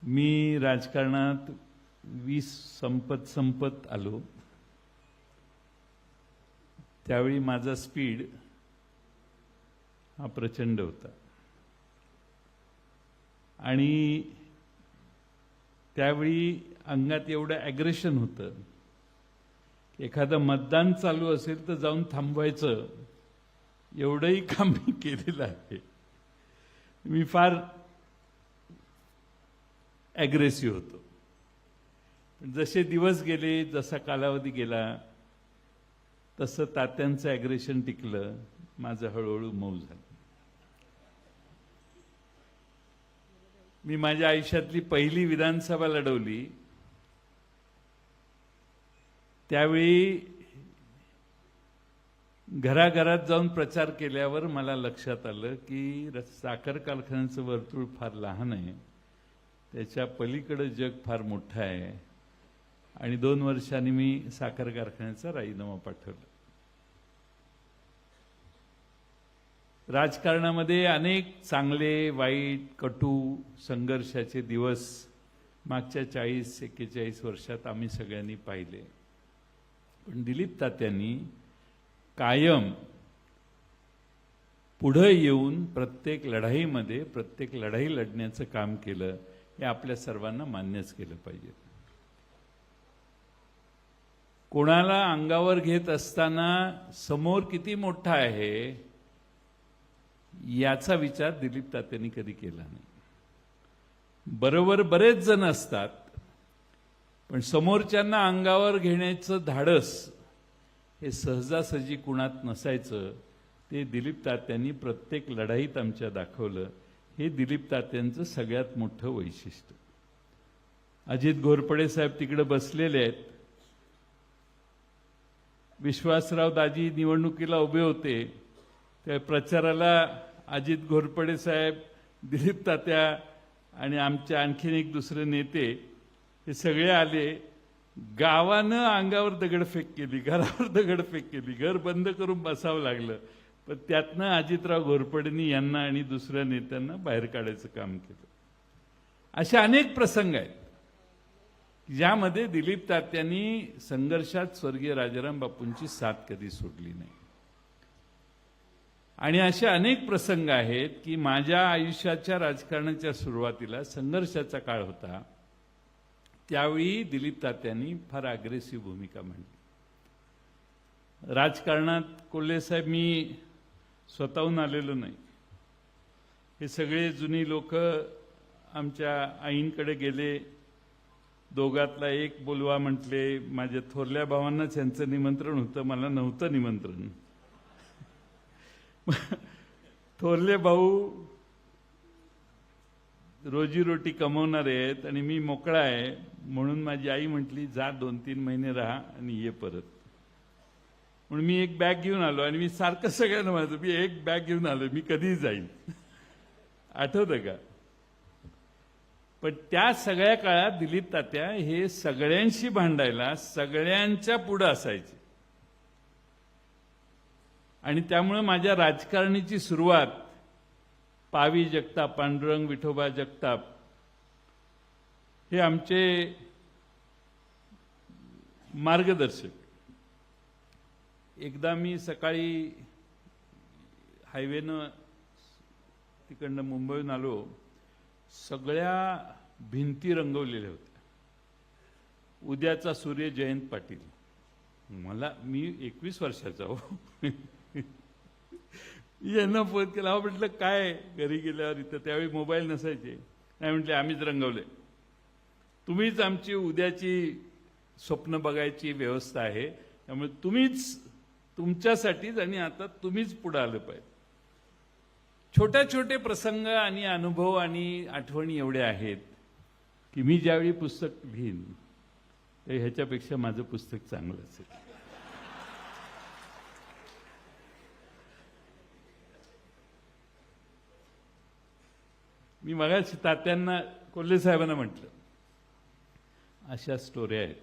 मी राजकारणात 20 संपत आलो. त्यावेळी माझा स्पीड हा प्रचंड होता आणि त्यावेळी अंगात एवढं ॲग्रेशन होतं. एखादं मतदान चालू असेल तर जाऊन थांबवायचं, एवढंही काम मी केलेलं आहे. मी फार ॲग्रेसिव्ह होतो. जसे दिवस गेले, जसा कालावधी गेला, तसं तात्यांचं ॲग्रेशन टिकलं, माझं हळूहळू मऊ झालं. मी माझ्या आयुष्यातली पहिली विधानसभा लढवली. त्यावेळी घराघरात जाऊन प्रचार केल्यावर मला लक्षात आलं की साखर कारखान्याचं वर्तुळ फार लहान आहे, त्याच्या पलीकडे जग फार मोठं आहे. आणि 2 वर्षांनी मी साखर कारखान्याचा राजीनामा पाठवला. राजकारणामध्ये अनेक चांगले, वाईट, कटू, संघर्षाचे दिवस मागच्या 40-41 वर्षात आम्ही सगळ्यांनी पाहिले. पण दिलीप तात्यांनी कायम पुढे येऊन प्रत्येक लढाईमध्ये प्रत्येक लढाई लढण्याचं काम केलं. हे आपल्या सर्वांना मान्यच केलं पाहिजे. कोणाला अंगावर घेत असताना समोर किती मोठा आहे याचा विचार दिलीप तात्यांनी कधी केला नाही. बरोबर बरेच जण असतात, पण समोरच्यांना अंगावर घेण्याचं धाडस हे सहजासहजी कुणात नसायचं. ते दिलीप तात्यांनी प्रत्येक लढाईत आमच्या दाखवलं. हे दिलीप तात्यांचं सगळ्यात मोठं वैशिष्ट्य. अजित घोरपडे साहेब तिकडे बसलेले आहेत. विश्वासराव दाजी निवडणुकीला उभे होते, त्या प्रचाराला अजित घोरपडे साहेब, दिलीप तात्या आणि आमचे आणखीन एक दुसरे नेते हे सगळे आले. गावानं अंगावर दगडफेक केली, घरावर दगडफेक केली, घर बंद करून बसावं लागलं. पण त्यातनं अजितराव घोरपडेंनी यांना आणि दुसऱ्या नेत्यांना बाहेर काढायचं काम केलं. असे अनेक प्रसंग आहेत ज्यामध्ये दिलीप तात्यांनी संघर्षात स्वर्गीय राजाराम बापूंची साथ कधी सोडली नाही. आणि असे अनेक प्रसंग आहेत की माझ्या आयुष्याच्या राजकारणाच्या सुरुवातीला संघर्षाचा काळ होता. त्यावेळी दिलीप तात्यांनी फार अग्रेसिव्ह भूमिका मांडली. राजकारणात कोल्हे साहेब मी स्वतःहून आलेलो नाही. हे सगळे जुनी लोक आमच्या आईंकडे गेले. दोघातला एक बोलवा म्हटले. माझ्या थोरल्या भावांनाच यांचं निमंत्रण होतं, मला नव्हतं निमंत्रण. थोरले भाऊ रोजीरोटी कमवणारे आहेत आणि मी मोकळा आहे, म्हणून माझी आई म्हटली जा 2-3 महिने राहा आणि ये परत. म्हणून मी एक बॅग घेऊन आलो आणि मी सारखं सगळ्यांना म्हणायचो मी एक बॅग घेऊन आलो, मी कधीही जाईन. आठवतं का? पण त्या सगळ्या काळात दिलीप तात्या हे सगळ्यांशी भांडायला, सगळ्यांच्या पुढे असायचे. आणि त्यामुळे माझ्या राजकारणाची सुरुवात पावी जगताप, पांडुरंग विठोबा जगताप हे आमचे मार्गदर्शक. एकदा मी सकाळी हायवेनं तिकडनं मुंबईहून आलो. सगळ्या भिंती रंगवलेल्या होत्या. उद्याचा सूर्य जयंत पाटील. मी 21 वर्षाचा हो. यांना फोन केला, म्हटलं काय घरी गेल्यावर इथं, त्यावेळी मोबाईल नसायचे. नाही म्हटले आम्हीच रंगवले. तुम्हीच आमची उद्याची स्वप्न बघायची व्यवस्था आहे, त्यामुळे तुम्हीच तुमच्यासाठीच आणि आता तुम्हीच पुढे आलं पाहिजे. छोटे छोटे प्रसंग आणि अनुभव आणि आठवणी एवढ्या आहेत की मी ज्यावेळी पुस्तक लिहीन तर ह्याच्यापेक्षा माझं पुस्तक चांगलं असेल. मी मगाशी तात्यांना, कोल्हे साहेबांना म्हटलं अशा स्टोऱ्या आहेत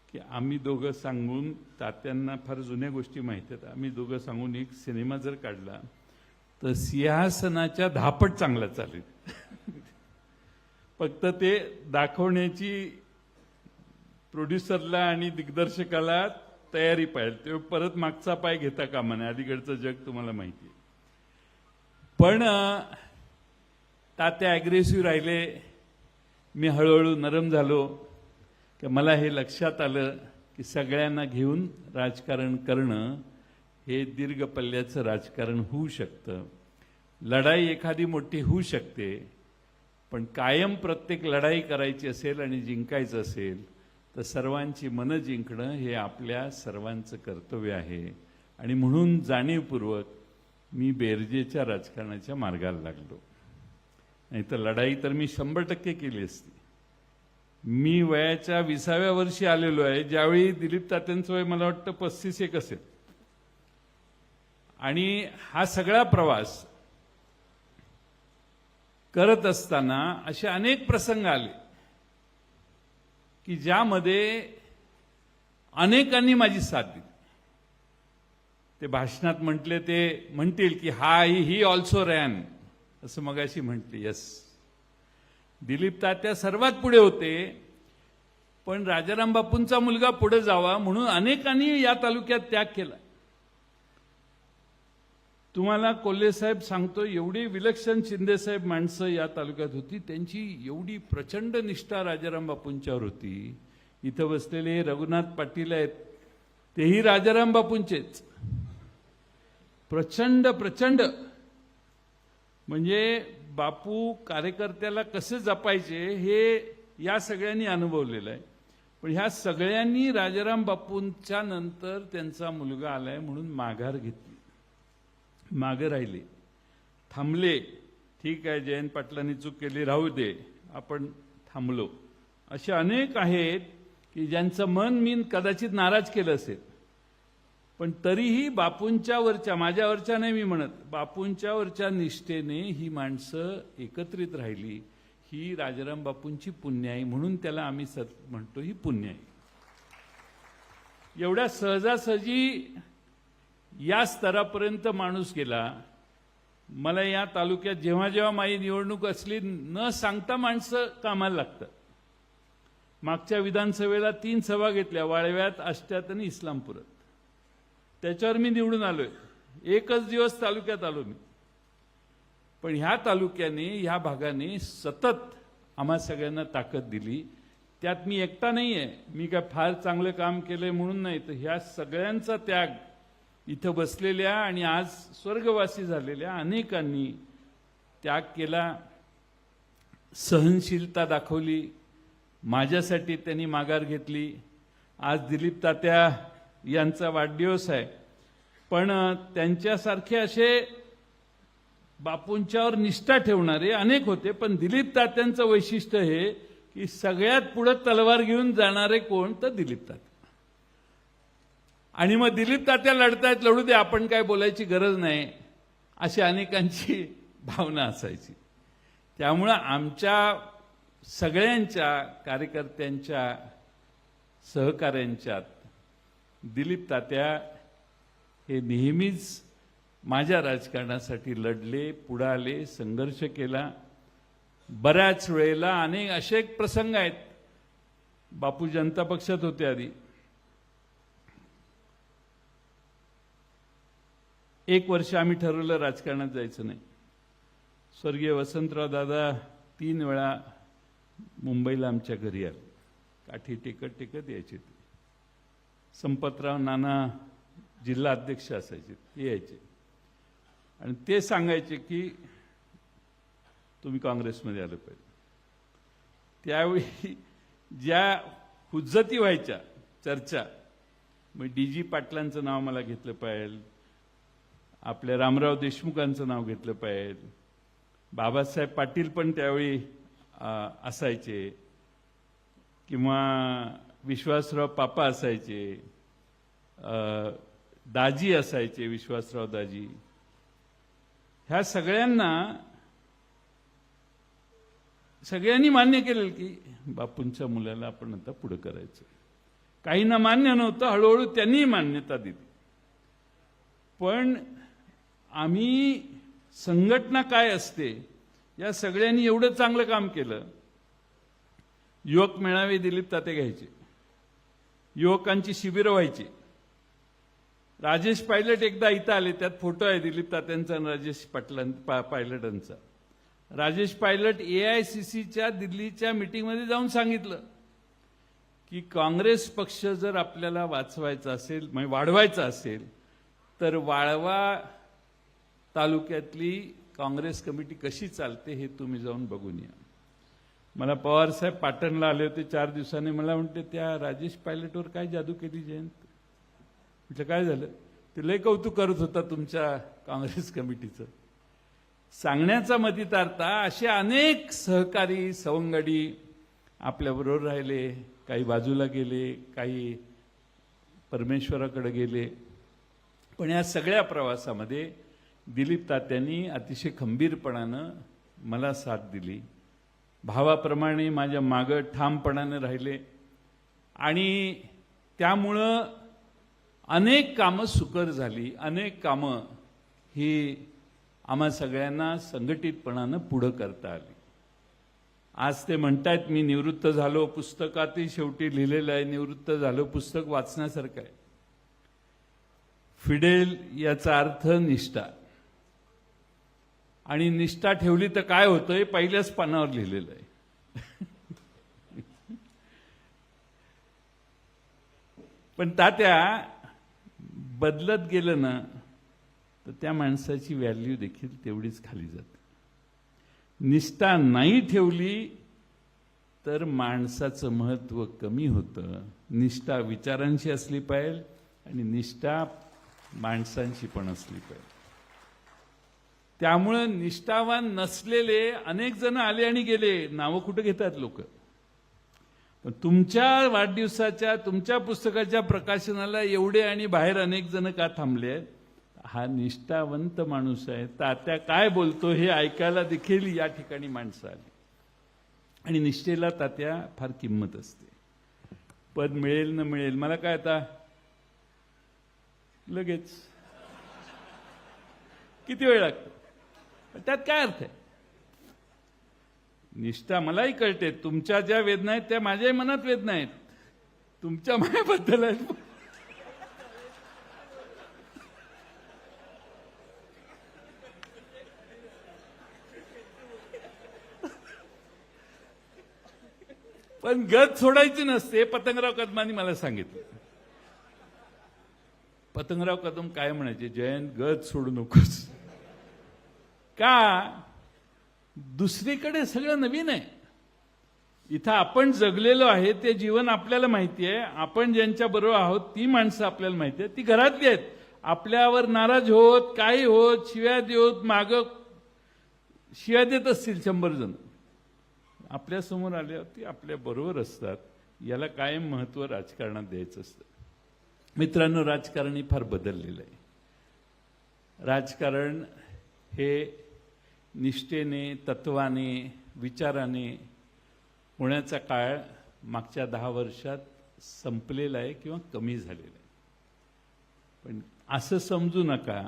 की आम्ही दोघं सांगून, तात्यांना फार जुन्या गोष्टी माहिती आहेत, आम्ही दोघं सांगून एक सिनेमा जर काढला तर सिंहासनाच्या 10 पट चांगला चालेल. फक्त ते दाखवण्याची प्रोड्युसरला आणि दिग्दर्शकाला तयारी पाहिजे. ते परत मागचा पाय घेता कामा नये. अलीकडचं जग तुम्हाला माहिती आहे. पण तात्या अग्रेसिव्ह राहिले. मी हळूहळू नरम झालो की मला हे लक्षात आलं की सगळ्यांना घेऊन राजकारण करणं हे दीर्घ पल्ल्याचं राजकारण होऊ शकतं. लढाई एखादी मोठी होऊ शकते, पण कायम प्रत्येक लढाई करायची असेल आणि जिंकायचं असेल तर सर्वांची मनं जिंकणं हे आपल्या सर्वांचं कर्तव्य आहे. आणि म्हणून जाणीवपूर्वक मी बेरजेच्या राजकारणाच्या मार्गाला लागलो. नाही तर लढाई तर मी 100% केली असती. मी वयाच्या 20व्या वर्षी आलेलो आहे, ज्यावेळी दिलीप तात्यांचं वय मला वाटतं 35 असेल. आणि हा सगळा प्रवास करत असताना असे अनेक प्रसंग आले की ज्यामध्ये अनेकांनी माझी साथ दिली. ते भाषणात म्हटले, ते म्हणतील की ही ऑल्सो रॅन, असं मगाशी म्हटले. यस, दिलीप तात्या सर्वात पुढे होते, पण राजाराम बापूंचा मुलगा पुढे जावा म्हणून अनेकांनी या तालुक्यात त्याग केला. तुम्हाला कोल्हे साहेब सांगतो, एवढी विलक्षण शिंदेसाहेब माणसं या तालुक्यात होती, त्यांची एवढी प्रचंड निष्ठा राजाराम बापूंच्यावर होती. इथं बसलेले रघुनाथ पाटील आहेत, तेही राजाराम बापूंचेच. प्रचंड प्रचंड म्हणजे बापू कार्यकर्त्याला कसे जपायचे हे या सगळ्यांनी अनुभवलेलं आहे. पण ह्या सगळ्यांनी राजाराम बापूंच्या नंतर त्यांचा मुलगा आलाय म्हणून माघार घेतली, मागे राहिले, थांबले. ठीक आहे, जयंत पाटलांनी चूक केली, राहू दे, आपण थांबलो. असे अनेक आहेत की ज्यांचं मन मी कदाचित नाराज केलं असेल, पण तरीही बापूंच्या वरच्या, माझ्यावरच्या नाही मी म्हणत, बापूंच्या वरच्या निष्ठेने ही माणसं एकत्रित राहिली. ही राजाराम बापूंची पुण्याई, म्हणून त्याला आम्ही म्हणतो ही पुण्याई. एवढ्या सहजासहजी या स्तरापर्यंत माणूस गेला. मला या तालुक्यात जेव्हा जेव्हा माझी निवडणूक असली, न सांगता माणसं कामाला लागतात. मागच्या विधानसभेला 3 सभा घेतल्या, वाळव्यात, आष्ट्यात आणि इस्लामपुरात. त्याच्यावर मी निवडून आलोय. एकच दिवस तालुक्यात आलो मी. पण ह्या तालुक्याने, ह्या भागाने सतत आम्हा सगळ्यांना ताकद दिली. त्यात मी एकटा नाहीये, मी काय फार चांगलं काम केलंय म्हणून नाही, तर ह्या सगळ्यांचा त्याग इथं बसलेल्या आणि आज स्वर्गवासी झालेल्या अनेकांनी त्याग केला, सहनशीलता दाखवली. माझ्यासाठी त्यांनी माघार घेतली. आज दिलीप तात्या यांचा वाढदिवस आहे, पण त्यांच्यासारखे असे बापूंच्यावर निष्ठा ठेवणारे अनेक होते. पण दिलीप तात्यांचं वैशिष्ट्य हे की सगळ्यात पुढे तलवार घेऊन जाणारे कोण, तर दिलीप तात्या. आणि मग दिलीप तात्या लढतायत, लढू दे, आपण काय बोलायची गरज नाही, अशी अनेकांची भावना असायची. त्यामुळं आमच्या सगळ्यांच्या कार्यकर्त्यांच्या, सहकाऱ्यांच्यात दिलीप तात्या हे नेहमीच माझ्या राजकारणासाठी लढले, पुढे आले, संघर्ष केला. बऱ्याच वेळेला अनेक असे एक प्रसंग आहेत. बापू जनता पक्षात होते आधी. 1 वर्ष आम्ही ठरवलं राजकारणात जायचं नाही. स्वर्गीय वसंतराव दादा 3 वेळा मुंबईला आमच्या घरी आले. काठी टेकत टेकत यायचे. ते संपतराव नाना जिल्हा अध्यक्ष असायचे, ते यायचे आणि ते सांगायचे की तुम्ही काँग्रेसमध्ये आलं पाहिजे. त्यावेळी ज्या हुज्जती व्हायच्या चर्चा, मग DG पाटलांचं नाव मला घेतलं पाहिजे, आपल्या रामराव देशमुखांचं नाव घेतलं पाहिजे, बाबासाहेब पाटील पण त्यावेळी असायचे, किंवा विश्वासराव पापा असायचे, दाजी असायचे, विश्वासराव दाजी. ह्या सगळ्यांनी मान्य केलं की बापूंच्या मुलाला आपण आता पुढे करायचं. काहींना मान्य नव्हतं, हळूहळू त्यांनी मान्यता दिली. पण आम्ही संघटना काय असते या सगळ्यांनी एवढं चांगलं काम केलं युवक मेळावे दिलीप ताते घ्यायचे, युवकांची शिबिरं व्हायची. राजेश पायलट एकदा इथं आले, त्यात फोटो आहे दिलीप तात्यांचा आणि राजेश पायलटांचा. राजेश पायलट AICCच्या दिल्लीच्या मीटिंगमध्ये जाऊन सांगितलं की काँग्रेस पक्ष जर आपल्याला वाचवायचा असेल, म्हणजे वाढवायचा असेल, तर वाळवा तालुक्यातली काँग्रेस कमिटी कशी चालते हे तुम्ही जाऊन बघून या. मला पवार साहेब पाटणला आले होते 4 दिवसांनी. मला म्हणते त्या राजेश पायलटवर काय जादू केली जयंत? म्हटलं काय झालं? ते लय कौतुक करत होता तुमच्या काँग्रेस कमिटीचं. सांगण्याचा मतितार्थ असे अनेक सहकारी सवंगडी आपल्याबरोबर राहिले, काही बाजूला गेले, काही परमेश्वराकडे गेले. पण या सगळ्या प्रवासामध्ये दिलीप तात्यांनी अतिशय खंबीरपणानं मला साथ दिली. भावाप्रमाणे माझ्या मागं ठामपणाने राहिले आणि त्यामुळं अनेक कामं सुकर झाली. अनेक कामं ही आम्हा सगळ्यांना संघटितपणानं पुढं करता आली. आज ते म्हणतायत मी निवृत्त झालो, पुस्तकातही शेवटी लिहिलेलं आहे निवृत्त झालो. पुस्तक वाचण्यासारखं आहे. फिडेल याचा अर्थ निष्ठा, आणि निष्ठा ठेवली तर काय होतंय पहिल्याच पानावर लिहिलेलं आहे. पण तात्या बदलत गेलं ना तर त्या माणसाची व्हॅल्यू देखील तेवढीच खाली जाते. निष्ठा नाही ठेवली तर माणसाचं महत्त्व कमी होतं. निष्ठा विचारांची असली पाहिजे आणि निष्ठा माणसांची पण असली पाहिजे. त्यामुळे निष्ठावान नसलेले अनेक जण आले आणि गेले, नावं कुठे घेतात लोक. पण तुमच्या वाढदिवसाच्या, तुमच्या पुस्तकाच्या प्रकाशनाला एवढे आणि बाहेर अनेक जण का थांबले आहेत? हा निष्ठावंत माणूस आहे. तात्या काय बोलतो हे ऐकायला देखील या ठिकाणी माणसं आली. आणि निष्ठेला तात्या फार किंमत असते. पद मिळेल न मिळेल मला काय, आता लगेच किती वेळ लागतो, त्यात काय अर्थ आहे? निष्ठा मलाही कळते. तुमच्या ज्या वेदना आहेत त्या माझ्याही मनात वेदना आहेत, तुमच्या मायाबद्दल आहेत. पण गत सोडायची नसते. पतंगराव कदमांनी मला सांगितलं. पतंगराव कदम काय म्हणायचे, जयंत गत सोडू नकोस. का? दुसरीकडे सगळं नवीन आहे. इथं आपण जगलेलो आहे ते जीवन आपल्याला माहिती आहे. आपण ज्यांच्या बरोबर आहोत ती माणसं आपल्याला माहिती आहे. ती घरातली आहेत. आपल्यावर नाराज होत, काही होत, शिव्या देत, मागं शिव्या देत असतील 100 जण. आपल्या समोर आल्यावरती आपल्या बरोबर असतात. याला कायम महत्त्व राजकारणात द्यायचं असतं. मित्रांनो, राजकारण फार बदललेलं आहे. राजकारण हे निष्ठेने, तत्वाने, विचाराने होण्याचा काळ मागच्या 10 वर्षात संपलेला आहे किंवा कमी झालेला आहे. पण असं समजू नका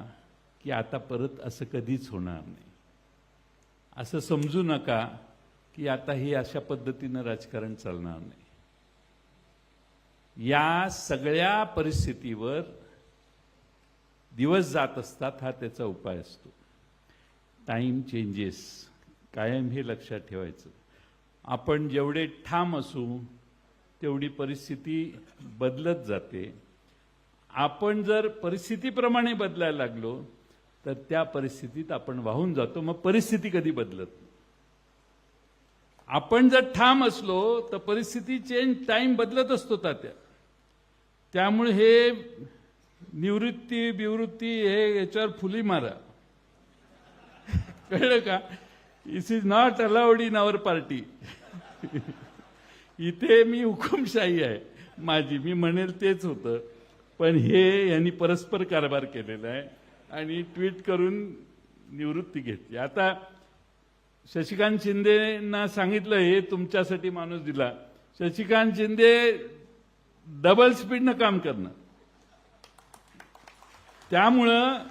की आता परत असं कधीच होणार नाही. असं समजू नका की आता ही अशा पद्धतीनं राजकारण चालणार नाही. या सगळ्या परिस्थितीवर दिवस जात असतात, हा त्याचा उपाय असतो. टाइम चेंजेस, कायम हे लक्षात ठेवायचं. आपण जेवढे ठाम असू तेवढी परिस्थिती बदलत जाते. आपण जर परिस्थितीप्रमाणे बदलायला लागलो तर त्या परिस्थितीत आपण वाहून जातो. मग परिस्थिती कधी बदलत नाही. आपण जर ठाम असलो तर परिस्थिती चेंज, टाइम बदलत असतो तात्या. त्यामुळे हे निवृत्ती बिवृत्ती हे याच्यावर फुली मारा. कळलं का? It is not allowed in our party. इथे मी हुकुमशाही आहे माझी, मी म्हणेल तेच होतं. पण हे यांनी परस्पर कारभार केलेला आहे आणि ट्विट करून निवृत्ती घेतली. आता शशिकांत शिंदेना सांगितलं हे तुमच्यासाठी माणूस दिला. शशिकांत शिंदे डबल स्पीडनं काम करणार. त्यामुळं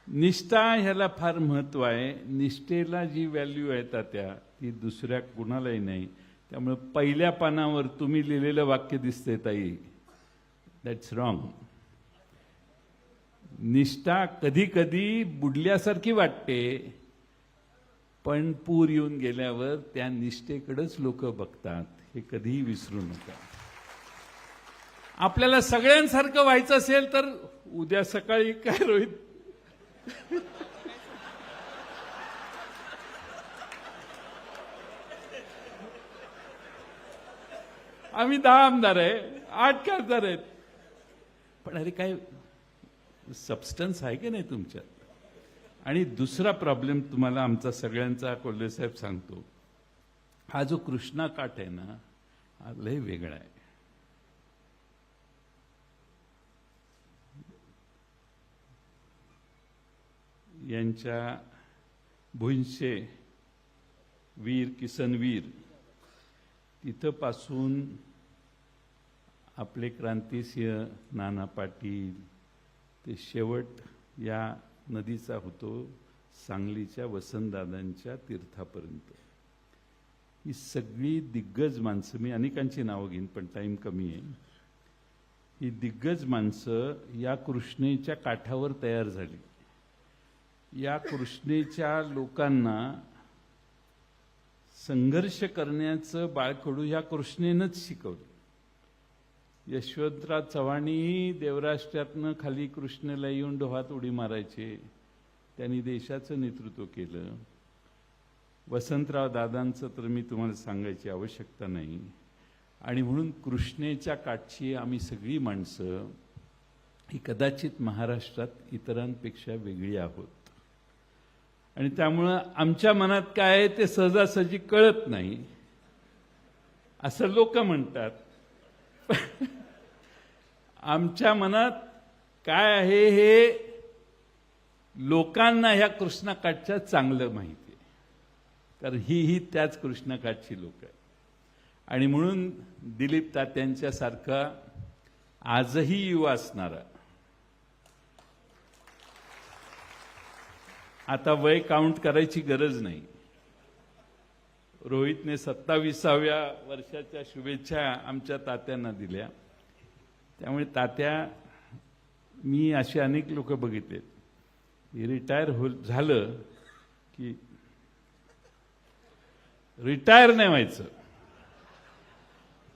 निष्ठा ह्याला फार महत्व आहे. निष्ठेला जी व्हॅल्यू आहे तात्या ती दुसऱ्या कुणालाही नाही. त्यामुळे पहिल्या पानावर तुम्ही लिहिलेलं वाक्य दिसते ताई, दॅट्स रॉंग. निष्ठा कधी कधी बुडल्यासारखी वाटते, पण पूर येऊन गेल्यावर त्या निष्ठेकडेच लोक बघतात, हे कधीही विसरू नका. आपल्याला सगळ्यांसारखं व्हायचं असेल तर उद्या सकाळी काय रोहित, आम्ही 10 आमदार आहे, 8 खासदार आहेत, पण अरे काय सबस्टन्स आहे की नाही तुमच्यात. आणि दुसरा प्रॉब्लेम तुम्हाला आमचा सगळ्यांचा कोल्हे साहेब सांगतो, हा जो कृष्णा काठ आहे ना, हा लय वेगळा आहे. यांच्या भुईंचे वीर किसनवीर तिथं पासून आपले क्रांतिसिंह नाना पाटील ते शेवट या नदीचा होतो सांगलीच्या वसंतदादांच्या तीर्थापर्यंत. ही सगळी दिग्गज माणसं, मी अनेकांची नावं घेईन पण टाइम कमी आहे, ही दिग्गज माणसं या कृष्णेच्या काठावर तयार झाली. या कृष्णेच्या लोकांना संघर्ष करण्याचं बाळकडू ह्या कृष्णेनंच शिकवलं. यशवंतराव चव्हाणही देवराष्ट्रातनं खाली कृष्णेला येऊन डोहात उडी मारायचे, त्यांनी देशाचं नेतृत्व केलं. वसंतराव दादांचं तर मी तुम्हाला सांगायची आवश्यकता नाही. आणि म्हणून कृष्णेच्या काठची आम्ही सगळी माणसं ही कदाचित महाराष्ट्रात इतरांपेक्षा वेगळी आहोत. आणि त्यामुळं आमच्या मनात काय आहे ते सहजासहजी कळत नाही असं लोक म्हणतात. आमच्या मनात काय आहे हे लोकांना ह्या कृष्णाकाठच्या चांगलं माहिती आहे, कारण ही त्याच कृष्णाकाठची लोक आहेत. आणि म्हणून दिलीप तात्यांच्या सारखा आजही युवा असणारा, आता वय काउंट करायची गरज नाही, रोहितने 27व्या वर्षाच्या शुभेच्छा आमच्या तात्यांना दिल्या. त्यामुळे तात्या, मी असे अनेक लोक बघितलेत, रिटायर झालं की रिटायर नाही व्हायचं,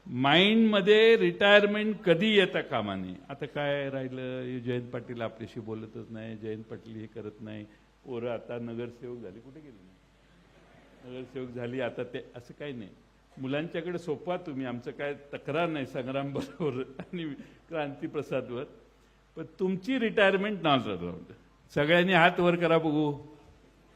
माइंडमध्ये रिटायरमेंट कधी येता कामा नये. आता काय राहिलं, जयंत पाटील आपल्याशी बोलतच नाही, जयंत पाटील हे करत नाही, पोरं आता नगरसेवक झाली, कुठे गेली नाही, नगरसेवक झाली आता, ते असं काही नाही. मुलांच्याकडे सोपवा तुम्ही, आमचं काय तक्रार नाही संग्राम बरोबर आणि क्रांतीप्रसादवर, पण तुमची रिटायरमेंट नॉट अलाउड. सगळ्यांनी हात वर करा बघू.